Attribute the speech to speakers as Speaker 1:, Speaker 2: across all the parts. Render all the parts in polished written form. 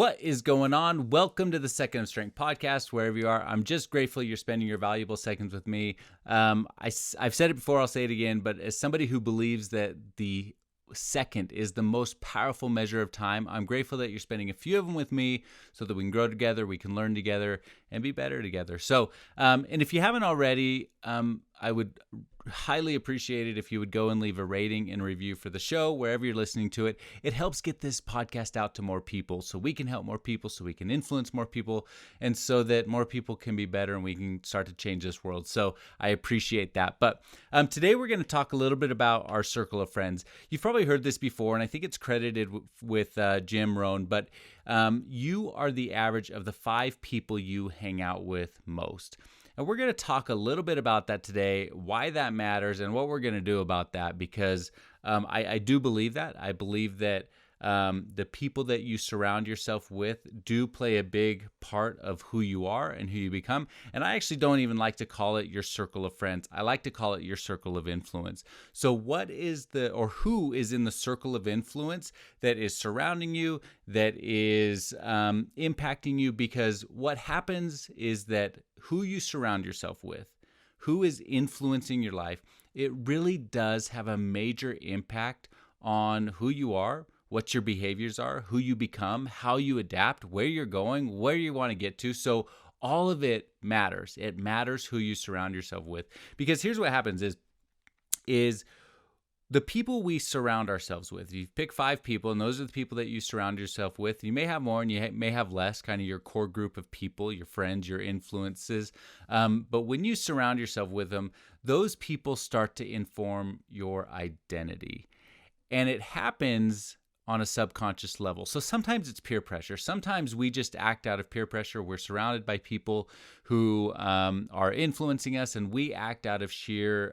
Speaker 1: What is going on? Welcome to the Second of Strength podcast, wherever you are. I'm just grateful you're spending your valuable seconds with me. I've said it before, I'll say it again, but as somebody who believes that the second is the most powerful measure of time, I'm grateful that you're spending a few of them with me so that we can grow together, we can learn together, and be better together. So, and if you haven't already, I would highly appreciate it if you would go and leave a rating and review for the show wherever you're listening to it. It helps get this podcast out to more people so we can help more people, so we can influence more people, and so that more people can be better and we can start to change this world. So I appreciate that. But today we're going to talk a little bit about our circle of friends. You've probably heard this before, and I think it's credited with Jim Rohn, but you are the average of the 5 people you hang out with most. And we're going to talk a little bit about that today, why that matters, and what we're going to do about that, because I do believe that. I believe that the people that you surround yourself with do play a big part of who you are and who you become. And I actually don't even like to call it your circle of friends. I like to call it your circle of influence. So who is in the circle of influence that is surrounding you, that is impacting you? Because what happens is that who you surround yourself with, who is influencing your life, it really does have a major impact on who you are, what your behaviors are, who you become, how you adapt, where you're going, where you want to get to. So all of it matters. It matters who you surround yourself with. Because here's what happens is the people we surround ourselves with. You pick 5 people, and those are the people that you surround yourself with. You may have more and you may have less, kind of your core group of people, your friends, your influences. But when you surround yourself with them, those people start to inform your identity. And it happens on a subconscious level. So sometimes it's peer pressure. Sometimes we just act out of peer pressure. We're surrounded by people who are influencing us, and we act out of sheer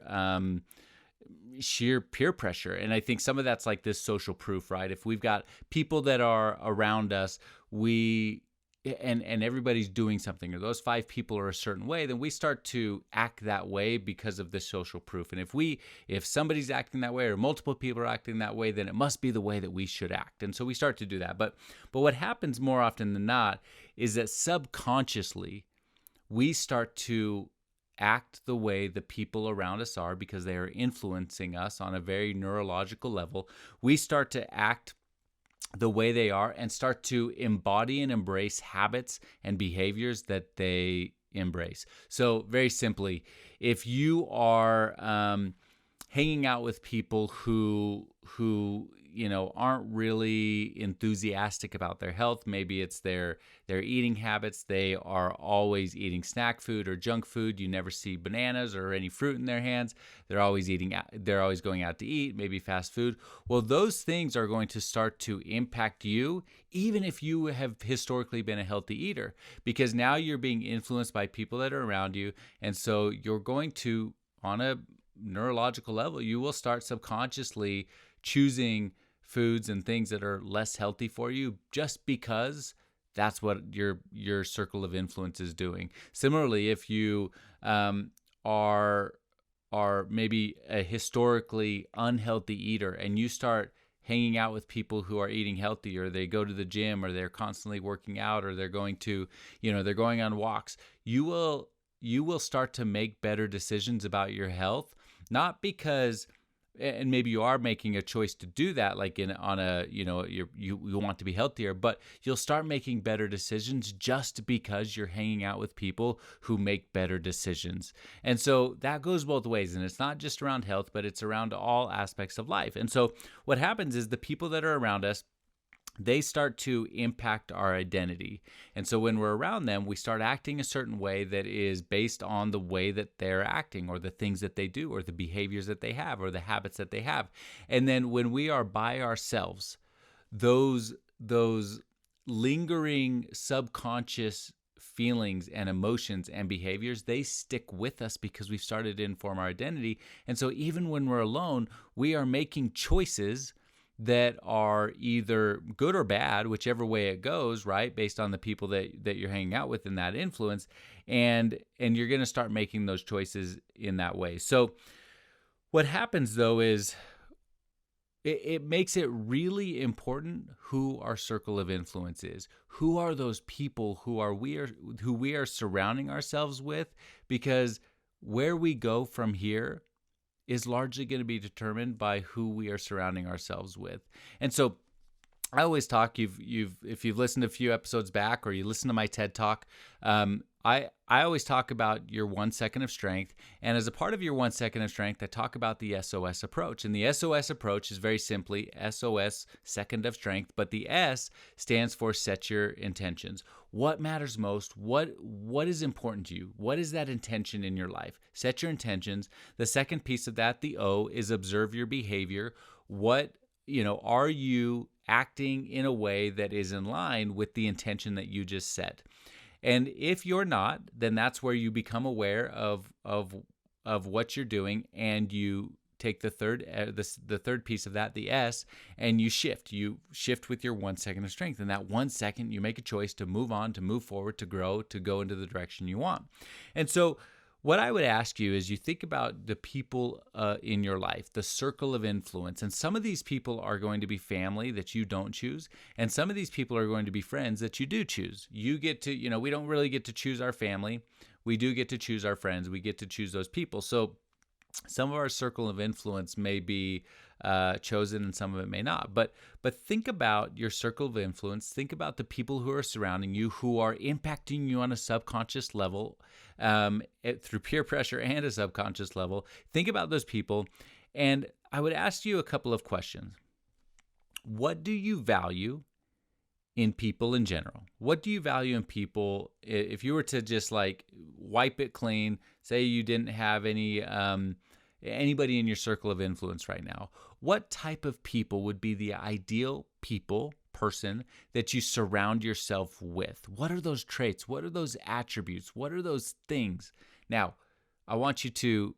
Speaker 1: peer pressure. And I think some of that's like this social proof, right? If we've got people that are around us, and everybody's doing something, or those 5 people are a certain way, then we start to act that way because of the social proof. And if somebody's acting that way, or multiple people are acting that way, then it must be the way that we should act. And so we start to do that. But what happens more often than not is that subconsciously we start to act the way the people around us are because they are influencing us on a very neurological level. We start to act the way they are and start to embody and embrace habits and behaviors that they embrace. So very simply, if you are hanging out with people who aren't really enthusiastic about their health, maybe it's their eating habits. They are always eating snack food or junk food. You never see bananas or any fruit in their hands. They're always going out to eat, maybe fast food. Well, those things are going to start to impact you, even if you have historically been a healthy eater, because now you're being influenced by people that are around you. And so you're going to, on a neurological level, you will start subconsciously choosing foods and things that are less healthy for you just because that's what your circle of influence is doing. Similarly, if you are maybe a historically unhealthy eater and you start hanging out with people who are eating healthy, or they go to the gym, or they're constantly working out, or they're going on walks, you will start to make better decisions about your health, not because, and maybe you are making a choice to do that, like you want to be healthier, but you'll start making better decisions just because you're hanging out with people who make better decisions. And so that goes both ways, and it's not just around health, but it's around all aspects of life. And so what happens is the people that are around us, they start to impact our identity. And so when we're around them, we start acting a certain way that is based on the way that they're acting, or the things that they do, or the behaviors that they have, or the habits that they have. And then when we are by ourselves, those lingering subconscious feelings and emotions and behaviors, they stick with us because we've started to inform our identity. And so even when we're alone, we are making choices that are either good or bad, whichever way it goes, right? Based on the people that you're hanging out with and that influence. And you're going to start making those choices in that way. So what happens though is it makes it really important who our circle of influence is. Who are those people who we are surrounding ourselves with? Because where we go from here is largely going to be determined by who we are surrounding ourselves with. And so I always talk. If you've listened a few episodes back, or you listen to my TED Talk, I always talk about your 1 second of strength. And as a part of your 1 second of strength, I talk about the SOS approach. And the SOS approach is very simply SOS, second of strength. But the S stands for set your intentions. What matters most? What is important to you? What is that intention in your life? Set your intentions. The second piece of that, the O, is observe your behavior. Are you acting in a way that is in line with the intention that you just set? And if you're not, then that's where you become aware of what you're doing, and you take the third piece of that, the S, and you shift. You shift with your 1 second of strength. And that 1 second, you make a choice to move on, to move forward, to grow, to go into the direction you want. And so what I would ask you is you think about the people in your life, the circle of influence. And some of these people are going to be family that you don't choose. And some of these people are going to be friends that you do choose. You get to, we don't really get to choose our family. We do get to choose our friends. We get to choose those people. So some of our circle of influence may be chosen and some of it may not. But think about your circle of influence. Think about the people who are surrounding you, who are impacting you on a subconscious level, through peer pressure and a subconscious level. Think about those people. And I would ask you a couple of questions. What do you value in people in general? What do you value in people? If you were to just like wipe it clean, say you didn't have anybody in your circle of influence right now, what type of people would be the ideal person that you surround yourself with? What are those traits? What are those attributes? What are those things? Now, I want you to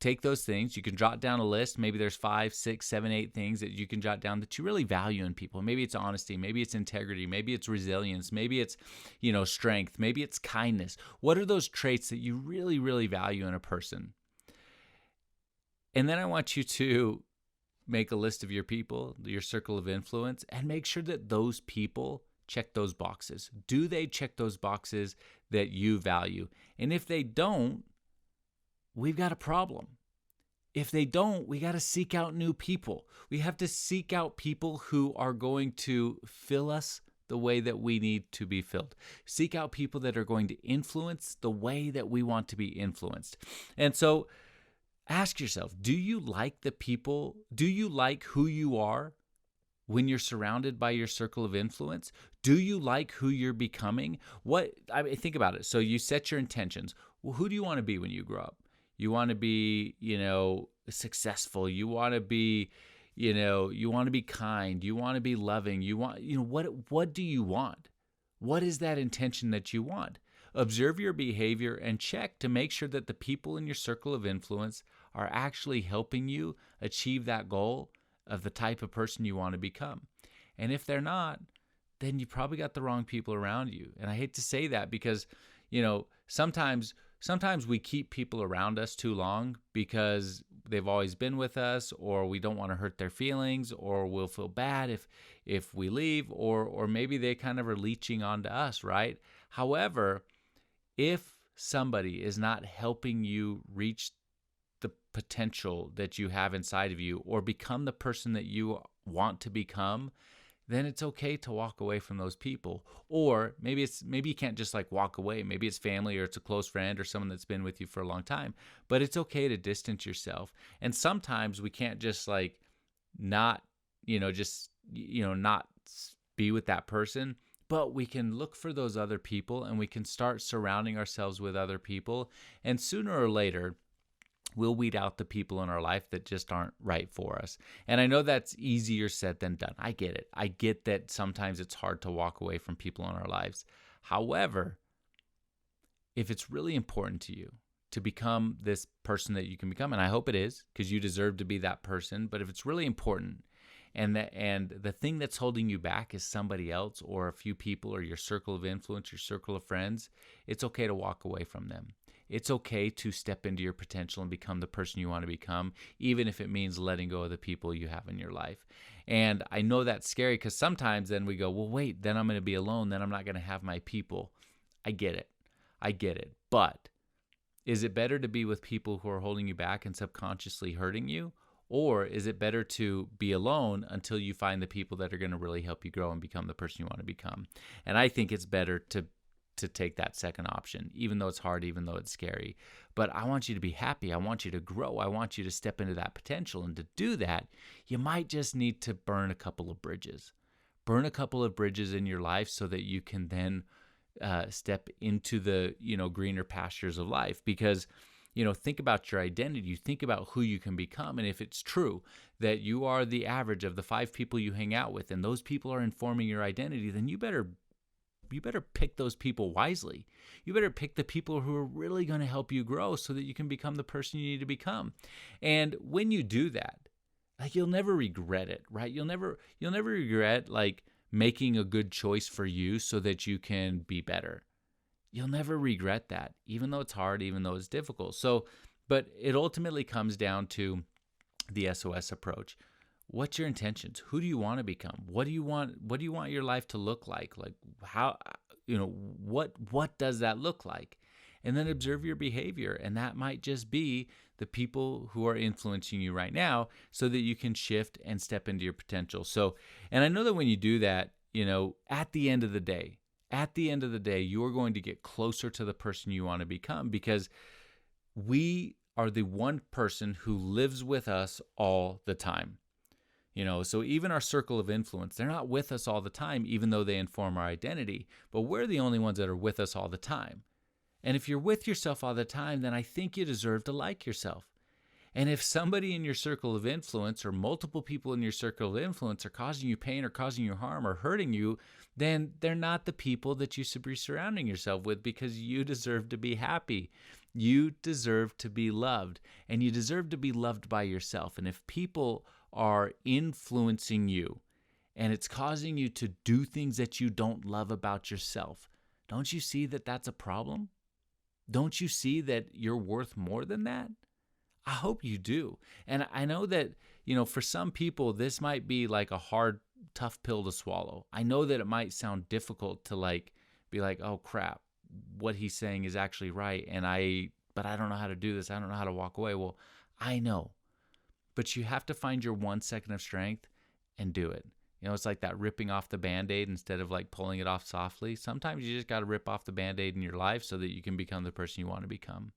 Speaker 1: take those things. You can jot down a list. Maybe there's 5, 6, 7, 8 things that you can jot down that you really value in people. Maybe it's honesty. Maybe it's integrity. Maybe it's resilience. Maybe it's, strength. Maybe it's kindness. What are those traits that you really, really value in a person? And then I want you to make a list of your people, your circle of influence, and make sure that those people check those boxes. Do they check those boxes that you value? And if they don't, we've got a problem. If they don't, we got to seek out new people. We have to seek out people who are going to fill us the way that we need to be filled. Seek out people that are going to influence the way that we want to be influenced. And so ask yourself, do you like the people? Do you like who you are when you're surrounded by your circle of influence? Do you like who you're becoming? Think about it. So you set your intentions. Well, who do you want to be when you grow up? You want to be, successful. You want to be, you want to be kind. You want to be loving. You want, what do you want? What is that intention that you want? Observe your behavior and check to make sure that the people in your circle of influence are actually helping you achieve that goal of the type of person you want to become. And if they're not, then you probably got the wrong people around you. And I hate to say that because, sometimes we keep people around us too long because they've always been with us, or we don't want to hurt their feelings, or we'll feel bad if we leave, or maybe they kind of are leeching onto us, right? However, if somebody is not helping you reach the potential that you have inside of you or become the person that you want to become, then it's okay to walk away from those people. Or maybe you can't just like walk away. Maybe it's family, or it's a close friend, or someone that's been with you for a long time. But it's okay to distance yourself. And sometimes we can't just like not be with that person, but we can look for those other people and we can start surrounding ourselves with other people. And sooner or later, we'll weed out the people in our life that just aren't right for us. And I know that's easier said than done. I get it. I get that sometimes it's hard to walk away from people in our lives. However, if it's really important to you to become this person that you can become, and I hope it is, because you deserve to be that person, but if it's really important and the thing that's holding you back is somebody else or a few people or your circle of influence, your circle of friends, it's okay to walk away from them. It's okay to step into your potential and become the person you want to become, even if it means letting go of the people you have in your life. And I know that's scary because sometimes then we go, well, wait, then I'm going to be alone. Then I'm not going to have my people. I get it. I get it. But is it better to be with people who are holding you back and subconsciously hurting you? Or is it better to be alone until you find the people that are going to really help you grow and become the person you want to become? And I think it's better to take that second option, even though it's hard, even though it's scary. But I want you to be happy. I want you to grow. I want you to step into that potential. And to do that, you might just need to burn a couple of bridges. Burn a couple of bridges in your life so that you can then step into the, greener pastures of life. Because, think about your identity. You think about who you can become. And if it's true that you are the average of the 5 people you hang out with, and those people are informing your identity, then you better pick those people wisely. You better pick the people who are really going to help you grow so that you can become the person you need to become. And when you do that, you'll never regret it, right? You'll never regret making a good choice for you so that you can be better. You'll never regret that, even though it's hard, even though it's difficult. So, but it ultimately comes down to the SOS approach. What's your intentions? Who do you want to become? What do you want your life to look like? How, what does that look like? And then observe your behavior. And that might just be the people who are influencing you right now so that you can shift and step into your potential. So, and I know that when you do that, at the end of the day, you're going to get closer to the person you want to become, because we are the one person who lives with us all the time. So even our circle of influence, they're not with us all the time, even though they inform our identity, but we're the only ones that are with us all the time. And if you're with yourself all the time, then I think you deserve to like yourself. And if somebody in your circle of influence or multiple people in your circle of influence are causing you pain or causing you harm or hurting you, then they're not the people that you should be surrounding yourself with, because you deserve to be happy. You deserve to be loved, and you deserve to be loved by yourself. And if people are influencing you and it's causing you to do things that you don't love about yourself, don't you see that that's a problem? Don't you see that you're worth more than that? I hope you do. And I know that, for some people, this might be like a hard, tough pill to swallow. I know that it might sound difficult to be like, oh crap, what he's saying is actually right. But I don't know how to do this. I don't know how to walk away. Well, I know. But you have to find your 1 second of strength and do it. It's like that ripping off the Band-Aid instead of pulling it off softly. Sometimes you just got to rip off the Band-Aid in your life so that you can become the person you want to become.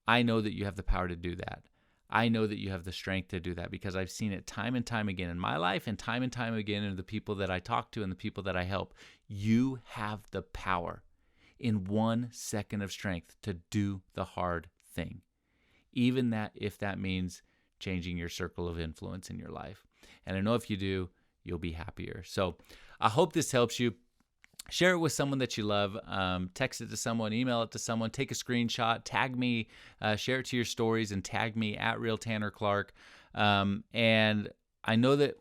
Speaker 1: I know that you have the power to do that. I know that you have the strength to do that, because I've seen it time and time again in my life and time again in the people that I talk to and the people that I help. You have the power in 1 second of strength to do the hard thing, even that if that means changing your circle of influence in your life. And I know if you do, you'll be happier. So I hope this helps you. Share it with someone that you love. Text it to someone, email it to someone, take a screenshot, tag me, share it to your stories, and tag me at Real Tanner Clark. And I know that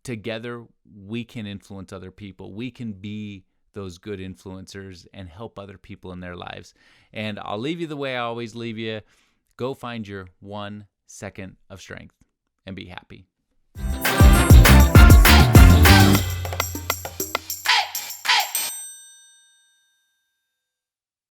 Speaker 1: together we can influence other people. We can be those good influencers and help other people in their lives. And I'll leave you the way I always leave you. Go find your 1 second of strength and be happy.